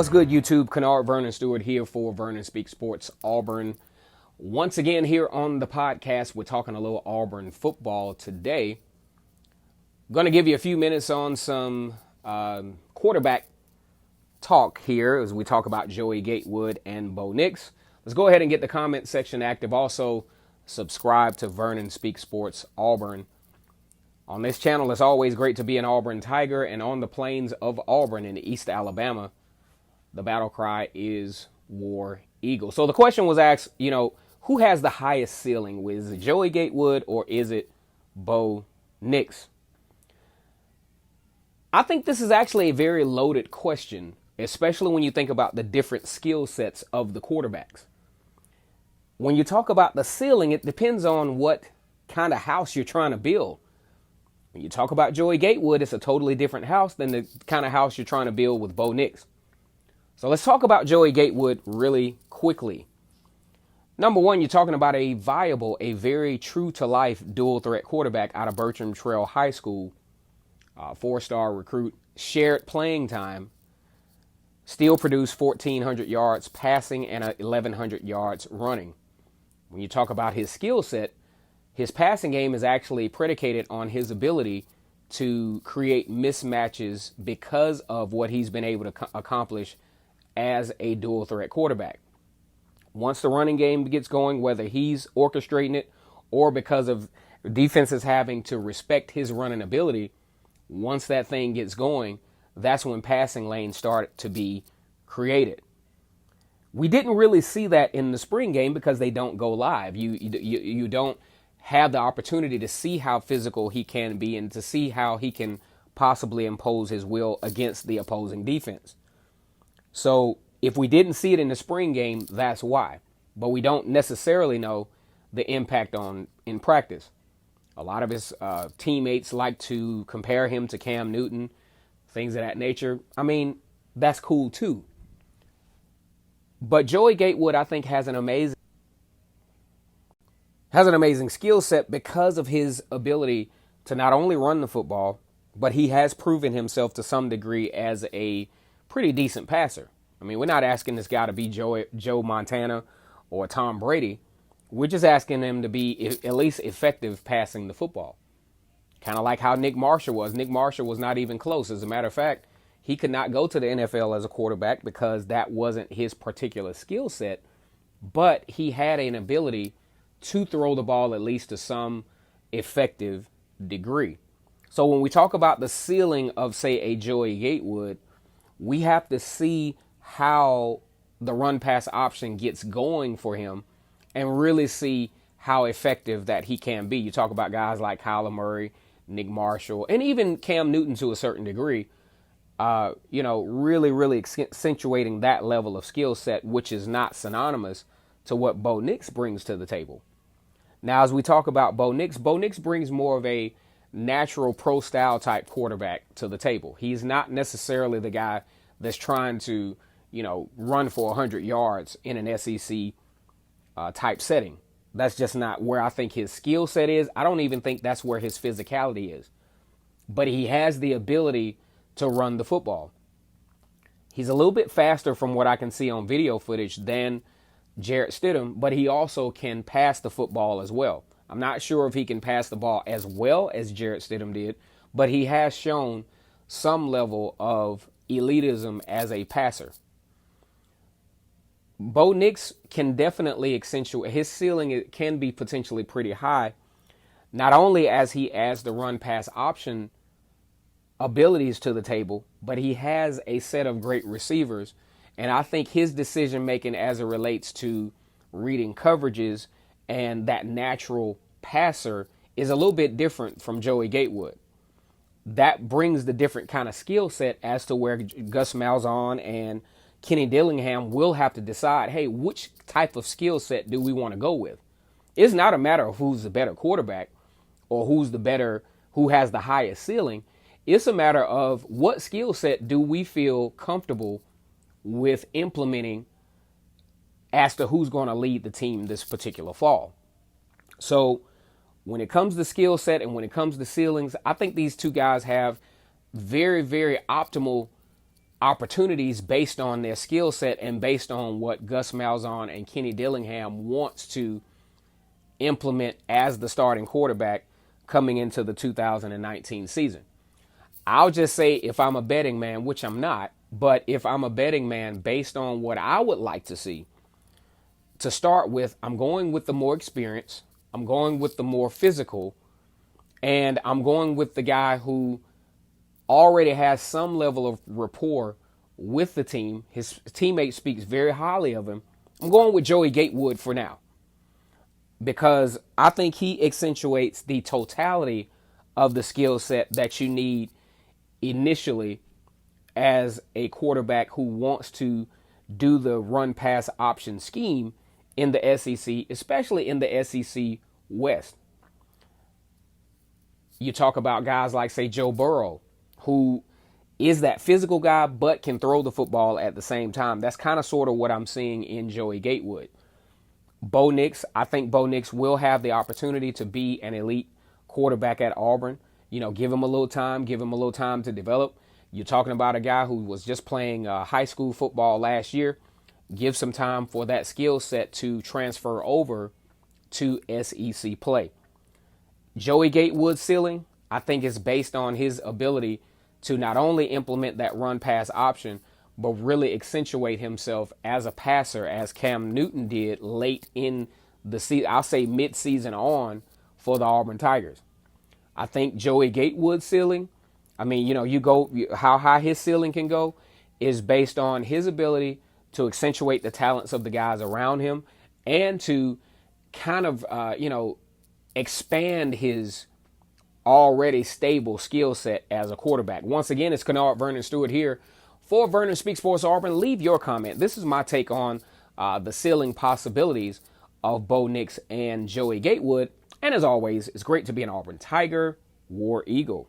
What's good, YouTube? Kennard Vernon Stewart here for Vernon Speaks Sports Auburn. Once again, here on the podcast, we're talking a little Auburn football today. I'm going to give you a few minutes on some quarterback talk here as we talk about Joey Gatewood and Bo Nix. Let's go ahead and get the comment section active. Also, subscribe to Vernon Speaks Sports Auburn. On this channel, it's always great to be an Auburn Tiger, and on the plains of Auburn in East Alabama, the battle cry is War Eagle. So the question was asked, who has the highest ceiling? Is it Joey Gatewood or is it Bo Nix? I think this is actually a very loaded question, especially when you think about the different skill sets of the quarterbacks. When you talk about the ceiling, it depends on what kind of house you're trying to build. When you talk about Joey Gatewood, it's a totally different house than the kind of house you're trying to build with Bo Nix. So let's talk about Joey Gatewood really quickly. Number one, you're talking about a viable, a very true-to-life dual-threat quarterback out of Bertram Trail High School. Four-star recruit, shared playing time, still produced 1,400 yards passing and 1,100 yards running. When you talk about his skill set, his passing game is actually predicated on his ability to create mismatches because of what he's been able to accomplish as a dual threat quarterback. Once the running game gets going, whether he's orchestrating it or because of defenses having to respect his running ability, once that thing gets going, that's when passing lanes start to be created. We didn't really see that in the spring game because they don't go live. You don't have the opportunity to see how physical he can be and to see how he can possibly impose his will against the opposing defense. So if we didn't see it in the spring game, that's why. But we don't necessarily know the impact in practice. A lot of his teammates like to compare him to Cam Newton, things of that nature. I mean, that's cool too. But Joey Gatewood, I think, has an amazing skill set because of his ability to not only run the football, but he has proven himself to some degree as a pretty decent passer. I mean, we're not asking this guy to be Joe Montana or Tom Brady. We're just asking him to be at least effective passing the football. Kind of like how Nick Marshall was. Nick Marshall was not even close. As a matter of fact, he could not go to the NFL as a quarterback because that wasn't his particular skill set. But he had an ability to throw the ball at least to some effective degree. So when we talk about the ceiling of, say, a Joey Gatewood, we have to see how the run-pass option gets going for him and really see how effective that he can be. You talk about guys like Kyler Murray, Nick Marshall, and even Cam Newton to a certain degree, really accentuating that level of skill set, which is not synonymous to what Bo Nix brings to the table. Now, as we talk about Bo Nix brings more of a natural pro-style type quarterback to the table. He's not necessarily the guy that's trying to, run for 100 yards in an SEC type setting. That's just not where I think his skill set is. I don't even think that's where his physicality is. But he has the ability to run the football. He's a little bit faster from what I can see on video footage than Jarrett Stidham, but he also can pass the football as well. I'm not sure if he can pass the ball as well as Jarrett Stidham did, but he has shown some level of elitism as a passer. Bo Nix can definitely accentuate his ceiling. It can be potentially pretty high, not only as he adds the run pass option abilities to the table, but he has a set of great receivers. And I think his decision making as it relates to reading coverages and that natural passer is a little bit different from Joey Gatewood. That brings the different kind of skill set as to where Gus Malzahn and Kenny Dillingham will have to decide, hey, which type of skill set do we want to go with? It's not a matter of who's the better quarterback or who has the highest ceiling. It's a matter of what skill set do we feel comfortable with implementing as to who's going to lead the team this particular fall. So when it comes to skill set and when it comes to ceilings, I think these two guys have very, very optimal opportunities based on their skill set and based on what Gus Malzahn and Kenny Dillingham wants to implement as the starting quarterback coming into the 2019 season. I'll just say, if I'm a betting man, which I'm not, but if I'm a betting man based on what I would like to see, to start with, I'm going with the more experienced, I'm going with the more physical, and I'm going with the guy who already has some level of rapport with the team. His teammate speaks very highly of him. I'm going with Joey Gatewood for now, because I think he accentuates the totality of the skill set that you need initially as a quarterback who wants to do the run pass option scheme in the SEC, especially in the SEC West. You talk about guys like, say, Joe Burrow, who is that physical guy but can throw the football at the same time. That's kind of sort of what I'm seeing in Joey Gatewood. Bo Nix, I think Bo Nix will have the opportunity to be an elite quarterback at Auburn. Give him a little time, to develop. You're talking about a guy who was just playing high school football last year. Give some time for that skill set to transfer over to SEC play. Joey Gatewood's ceiling, I think, is based on his ability to not only implement that run pass option, but really accentuate himself as a passer, as Cam Newton did late in the season. I'll say mid-season on for the Auburn Tigers. I think Joey Gatewood's ceiling, how high his ceiling can go is based on his ability to accentuate the talents of the guys around him and to kind of, expand his already stable skill set as a quarterback. Once again, it's Kennard Vernon Stewart here for Vernon Speaks Sports Auburn. Leave your comment. This is my take on the ceiling possibilities of Bo Nix and Joey Gatewood. And as always, it's great to be an Auburn Tiger, War Eagle.